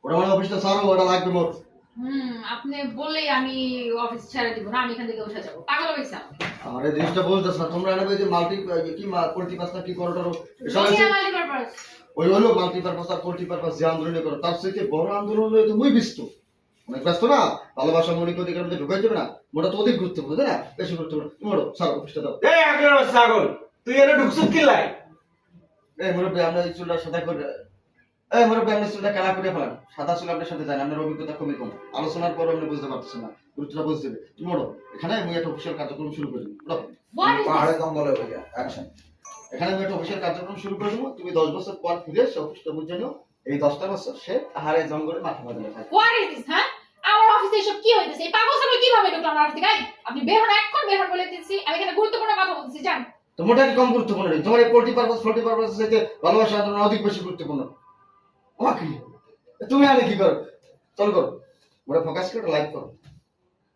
ওটা মানে অফিসটা ছাড়ো, ওটা লাগবে মোর। আপনি বললেই আমি অফিস ছেড়ে দিব না, আমি এখান থেকে উঠে যাবো। পাগল হইছে আপনি। আরে জিনিসটা বলতেছ না তোমরা, এনে যে মাল্টি কি পোল্ট্রি পাস না কি করো টরো এসব আছে। ওই হলো মাল্টি পারপাস আর পোল্ট্রি পারপাস যে আন্দোলন করো, তার সাথে বড় আন্দোলন হলো তুমি ব্যস্ত, অনেক ব্যস্ত না। ভালোবাসা মৌলিক অধিকার মধ্যে ঢুকাই যাবে না, মোটা তো অধিক গুরুত্বপূর্ণ তাই না, বেশি গুরুত্বপূর্ণ। মোড়ো ছাড়ো অফিসটা দাও। এই আগলার ছাগল, তুই এনে ঢুকছিস কি লাই? এই মুরব্বী আমরা এই চুলটা সাদা করে, এই মুরব্বী আমরা চুলটা কালা করে ফেলান। সাদা চুল আপনার সাথে যায় না, আপনার অভিজ্ঞতা খুবই কম। আলোচনার পর আপনি বুঝতে পারতেছেন না, গুরুত্বটা বুঝতে হবে। তুমি মোড়ো, এখানে আমি একটা অফিসিয়াল কার্যক্রম শুরু করে দেবো। পাহাড়ে দঙ্গল হয়ে গেছে, অ্যাকশন। এখানে আমি একটা অফিসিয়াল কার্যক্রম শুরু করে দেবো। তুমি 10 বছর পর ফিরে এসে অফিসটা বুঝে নিও, এই 10টা বছর সে পাহাড়ে জঙ্গলে মাথা বাঁধলে থাকে। What is this? হ্যাঁ, আমার অফিসে এসব কি হইতেছে? এই পাগল ছাগল কিভাবে ঢুকলো আমার অফিসে? গাই, আপনি বের হন, এখন বের হন বলে দিচ্ছি। আমি এখানে গুরুত্বপূর্ণ কথা বলতেছি, জান। তো মোটা কি কম গুরুত্বপূর্ণ নেই? তোমার এই পোল্ট্রি পারপাস থেকে ভালোবাসা আন্দোলন অধিক বেশি গুরুত্বপূর্ণ। ওকে, তুমি আরে কি করো? চল করো, ওরা ফোকাস করে লাইভ করো।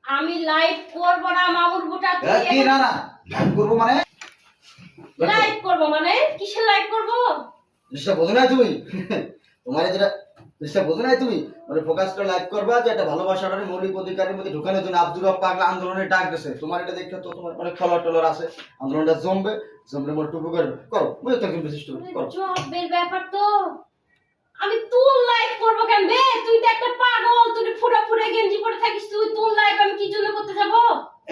আমি লাইভ করব না মামুর বুটা। কি না না লাইভ করবো মানে? লাইভ করব মানে কিসের লাইভ করব? জিনিসটা বোঝো না তুমি? তোমার যেটা জিনিসটা বোঝো না তুমি, মানে ফোকাস করে লাইভ করবা যে একটা ভালোবাসার মৌলিক অধিকারের মধ্যে ঢুকানোর জন্য আব্দুল হক পাগলা আন্দোলনের ডাক দিয়েছে। তোমার এটা দেখে তো তোমার অনেক ফলোয়ার টলার আছে, আন্দোলনটা জমবে, জমলে মোর টুকু করবে। করো, বুঝে থাকবে বিশিষ্ট করো। জবের ব্যাপার তো। আমি তুই লাইভ করব কেন বে? তুই তো একটা পাগল, তুই ফুটা ফুটা গেঞ্জি পরে থাকিস, তুই লাইভ আমি কি জন্য করতে যাব?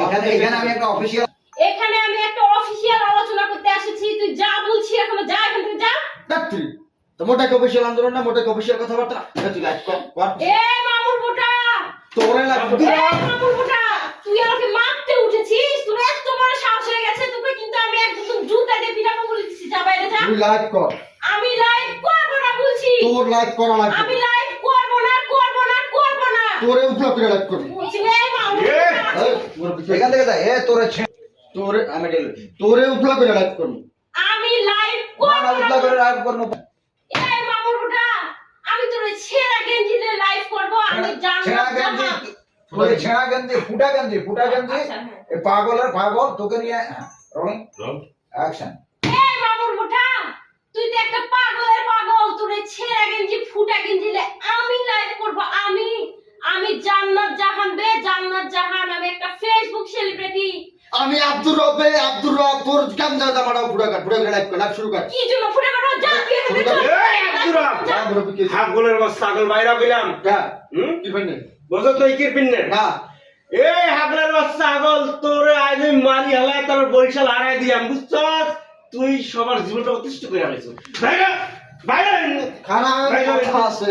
এখানে আমি একটা অফিসিয়াল এখানে আমি একটা অফিশিয়াল আলোচনা করতে এসেছি। তুই যা বলছিস এখন যা, এখান থেকে যা। ডাক্তারি তো মোটা অফিসিয়াল আন্দোলন না, মোটা অফিসিয়াল কথাবার্তা। তুই লাইভ কর। এ মামুর বুটা, তোরে লাইভ কর। এ মামুর বুটা, তুই আমাকে মারতে উঠেছিস? তোর এত বড় সাহস হয়ে গেছে, তোকে কিন্তু আমি একদম জুতা দিয়ে পিটাবো বলে দিচ্ছি। যা বাইরে যা। তুই লাইভ কর। আমি লাইভ করব না বলছি। তোর লাইভ করা লাগবে। আমি লাইভ করব না, করব না, করব না। তোরে উঠলা করে লাইভ করবি। বলছি রে মামুর এ! বুটা। এই মোর বিষয় এখান থেকে যায় এ তোরে তোরে আমি গেল তোরে উঠলা করে লাইভ করবি। আমি লাইভ না করব উঠলা করে লাইভ করবো। এই মামুর বুটা, আমি তোর ছেঁড়া গেঞ্জি দিয়ে লাইভ করব। আমি ছেঁড়া জানলাম গেঞ্জি, জামা। তোরে ছেঁড়া গেঞ্জি, ফুটা গেঞ্জি আচ্ছা, হ্যাঁ। এই পাগলের পাগল তোকে নিয়ে রোলিং অ্যাকশন। এই মামুর বুটা, তুই তো একটা পাগলের পাগল। তোর ছেঁড়া গেঞ্জি ফুটা গেঞ্জি দিয়ে আমি লাইভ করব। আমি জান্নাত জাহান বে, জান্নাত জাহান। আমি একটা ফেসবুক সেলিব্রিটি। আমি আব্দুর রব তোর কাম যা জামাটা পুরো কাট, পুরো লাইভ কর, লাইভ শুরু কর। কি জন্য ফুটা কাটো? যা তুই এখান থেকে চল। এই আব্দুর রব, যা মুরব্বি কে ছাগলের ছাগল বাইরা কইলাম। যা হুম? কি ফেনে বুঝো তুই কি পিননে? না এই হাগলের ছাগল, তোরে আজ আমি মারি হালাই তোর বরিশাল হারাই দিয়াম, বুঝছস? তুই সবার জীবনটা অতিষ্ঠ করে আনিস। বাইরে বাইরে খানা কথা আছে।